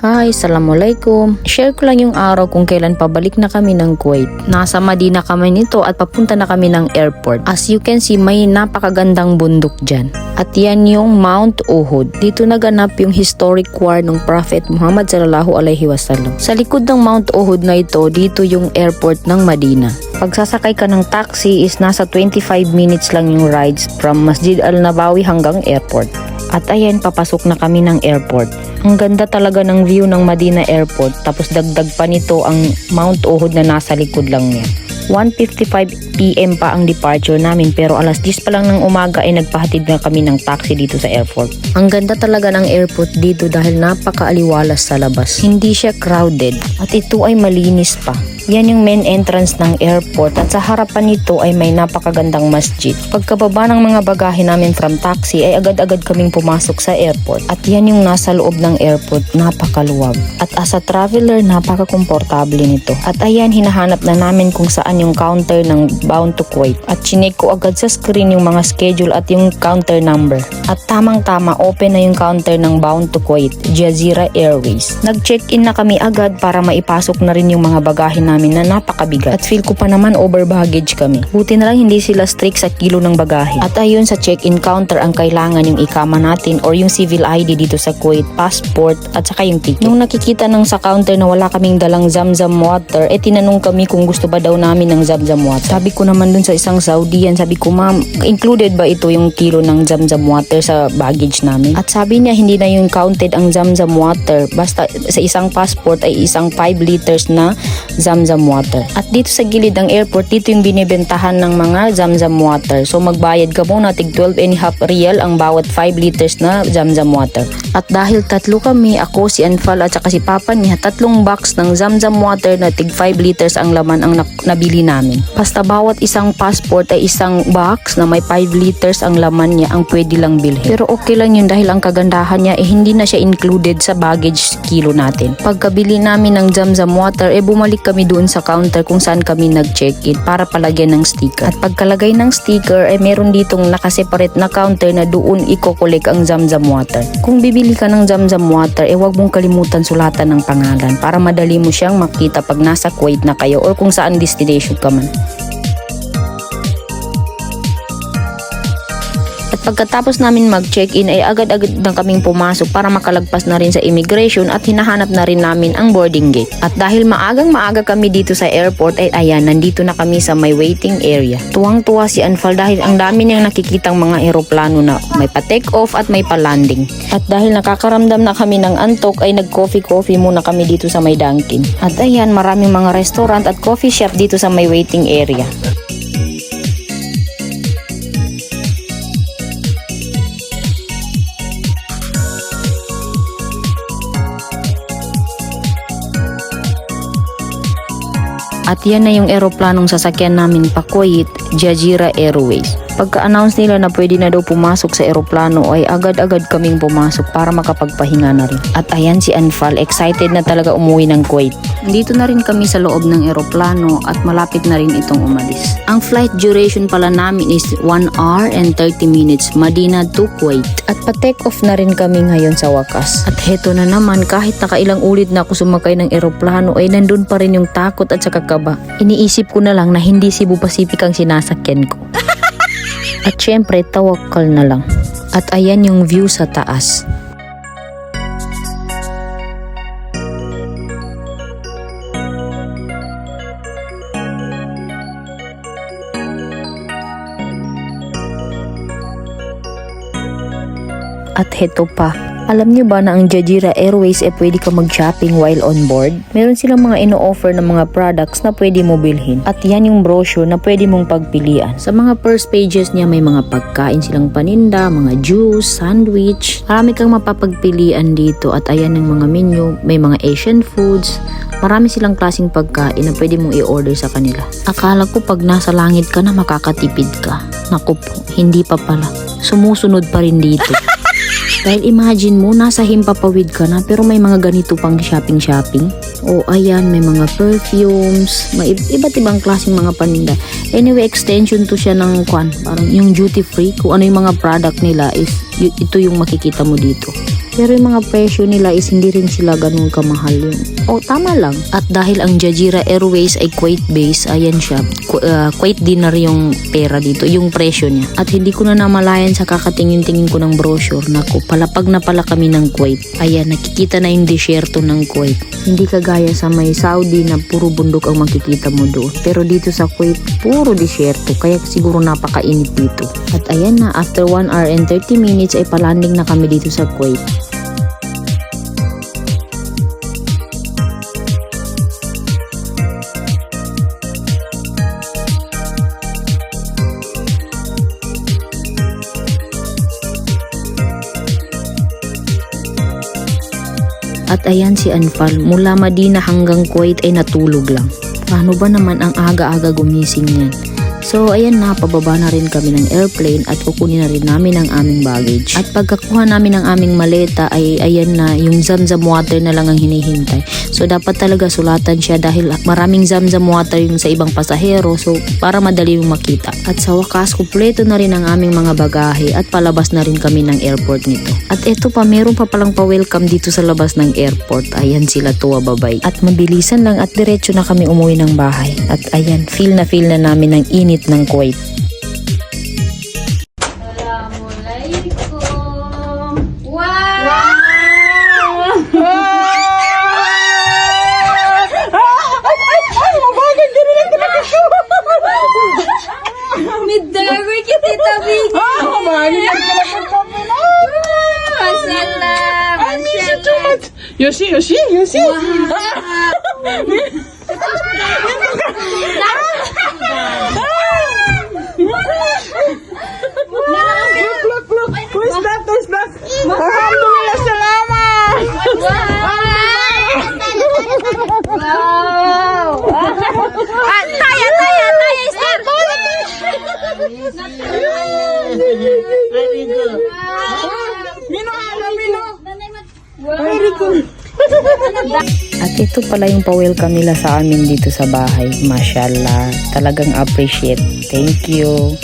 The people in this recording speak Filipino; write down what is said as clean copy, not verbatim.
Hi, Assalamualaikum. Share ko lang yung araw kung kailan pabalik na kami ng Kuwait. Nasa Madina kami nito at papunta na kami ng airport. As you can see, may napakagandang bundok dyan. At yan yung Mount Uhud. Dito naganap yung historic war ng Prophet Muhammad sallallahu alaihi wasallam. Sa likod ng Mount Uhud na ito, dito yung airport ng Madina. Pagsasakay ka ng taxi is nasa 25 minutes lang yung rides from Masjid Al-Nabawi hanggang airport. At ayan, papasok na kami ng airport. Ang ganda talaga ng view ng Madina Airport, tapos dagdag pa nito ang Mount Uhud na nasa likod lang niya. 1:55 PM pa ang departure namin, pero alas 10 pa lang ng umaga ay nagpahatid na kami ng taxi dito sa airport. Ang ganda talaga ng airport dito dahil napakaaliwalas sa labas. Hindi siya crowded at ito ay malinis pa. Yan yung main entrance ng airport at sa harapan nito ay may napakagandang masjid. Pagkababa ng mga bagahe namin from taxi ay agad-agad kaming pumasok sa airport. At yan yung nasa loob ng airport, napakaluwag. At as a traveler, napaka-komportable nito. At ayan, hinahanap na namin kung saan yung counter ng Bound to Kuwait. At chinek ko agad sa screen yung mga schedule at yung counter number. At tamang-tama, open na yung counter ng Bound to Kuwait, Jazeera Airways. Nag-check-in na kami agad para maipasok na rin yung mga bagahe namin na napakabigat. At feel ko pa naman over baggage kami. Buti na lang hindi sila strict sa kilo ng bagahe. At ayun, sa check-in counter ang kailangan yung ikama natin or yung civil ID dito sa Kuwait, passport at saka yung ticket. Nung nakikita nang sa counter na wala kaming dalang Zamzam water, tinanong kami kung gusto ba daw namin ng Zamzam water. Sabi ko naman dun sa isang Saudian, sabi ko, ma'am, included ba ito yung kilo ng Zamzam water sa baggage namin? At sabi niya hindi na yung counted ang Zamzam water, basta sa isang passport ay isang 5 liters na Zamzam water. At dito sa gilid ng airport, dito yung binibentahan ng mga Zamzam water. So magbayad ka muna, tig 12.5 riyal ang bawat 5 liters na Zamzam water. At dahil tatlo kami, ako, si Anfal at saka si Papa niya, 3 box ng Zamzam water na tig 5 liters ang laman ang nabili namin. Basta bawat isang passport ay isang box na may 5 liters ang laman niya ang pwede lang bilhin. Pero okay lang yun dahil ang kagandahan niya hindi na siya included sa baggage kilo natin. Pagkabili namin ng Zamzam water, bumalik kami doon sa counter kung saan kami nag-check-in para palagyan ng sticker. At pagkalagay ng sticker ay meron ditong nakaseparate na counter na doon iko-collect ang Zamzam water. Kung bibili ka ng Zamzam water, huwag mong kalimutan sulatan ng pangalan para madali mo siyang makita pag nasa Kuwait na kayo or kung saan destination ka man. Pagkatapos namin mag-check-in ay agad-agad na kaming pumasok para makalagpas na rin sa immigration at hinahanap na rin namin ang boarding gate. At dahil maagang-maaga kami dito sa airport ay ayan, nandito na kami sa may waiting area. Tuwang-tuwa si Anfal dahil ang dami niyang nakikitang mga eroplano na may pa-take off at may pa-landing. At dahil nakakaramdam na kami ng antok ay nag-coffee muna kami dito sa may Dunkin. At ayan, maraming mga restaurant at coffee shop dito sa may waiting area. At yan na yung eroplanong sasakyan namin pa Kuwait, Jazeera Airways. Pagka-announce nila na pwede na daw pumasok sa eroplano ay agad-agad kaming pumasok para makapagpahinga na rin. At ayan si Anfal, excited na talaga umuwi ng Kuwait. Dito na rin kami sa loob ng eroplano at malapit na rin itong umalis. Ang flight duration pala namin is 1 hour and 30 minutes, Madina to Kuwait. At pa-take off na rin kami ngayon sa wakas. At heto na naman, kahit nakailang ulit na ako sumakay ng eroplano ay nandun pa rin yung takot at saka kaba. Iniisip ko na lang na hindi Cebu Pacific ang sinasakyan ko. At syempre, tawakkal na lang. At ayan yung view sa taas. At heto pa. Alam nyo ba na ang Jazeera Airways pwede ka mag-shopping while on board? Meron silang mga ino-offer na mga products na pwede mo bilhin. At yan yung brochure na pwede mong pagpilian. Sa mga first pages niya may mga pagkain silang paninda, mga juice, sandwich. Marami kang mapapagpilian dito at ayan ang mga menu. May mga Asian foods. Marami silang klaseng pagkain na pwede mong i-order sa kanila. Akala ko pag nasa langit ka na makakatipid ka. Naku po, hindi pa pala. Sumusunod pa rin dito. Dahil imagine mo, nasa Himpapawid ka na pero may mga ganito pang shopping. O ayan, may mga perfumes, may iba't ibang klaseng mga paninda. Anyway, extension to siya ng parang yung duty free. Kung ano yung mga product nila is ito yung makikita mo dito. Pero yung mga presyo nila is hindi rin sila ganun kamahal yun. O tama lang. At dahil ang Jazeera Airways ay Kuwait base, ayan siya. Kuwait dinar yung pera dito, yung presyo niya. At hindi ko na namalayan sa kakatingin-tingin ko ng brochure. Naku, palapag na pala kami ng Kuwait. Ayan, nakikita na yung disyerto ng Kuwait. Hindi kagaya sa may Saudi na puro bundok ang makikita mo doon. Pero dito sa Kuwait, puro disyerto. Kaya siguro napakainit dito. At ayan na, after 1 hour and 30 minutes ay palanding na kami dito sa Kuwait. At ayan si Anfal, mula Madina hanggang Kuwait ay natulog lang. Paano ba naman ang aga-aga gumising yan? So ayan na, pababa na rin kami ng airplane at kukunin na rin namin ang aming baggage. At pagkakuha namin ng aming maleta ay ayan na, yung Zamzam water na lang ang hinihintay. So dapat talaga sulatan siya dahil maraming Zamzam water yung sa ibang pasahero, so para madali yung makita. At sa wakas, kumpleto na rin ang aming mga bagahe at palabas na rin kami ng airport nito. At eto pa, meron pa palang pa-welcome dito sa labas ng airport. Ayan sila, tuwa babay. At mabilisan lang at diretso na kami umuwi ng bahay. At ayan, feel na namin ng init ng Kuwait. Assalamualaikum. Wow! Midday kita Tita Vicky. Masyaallah. Masyaallah. Yoshi. Look. Who's that? Alhamdulillah, salamat. Wow! Taya, step! Very good. At ito pala yung pa-welcome nila sa amin dito sa bahay. Mashallah, talagang appreciate. Thank you.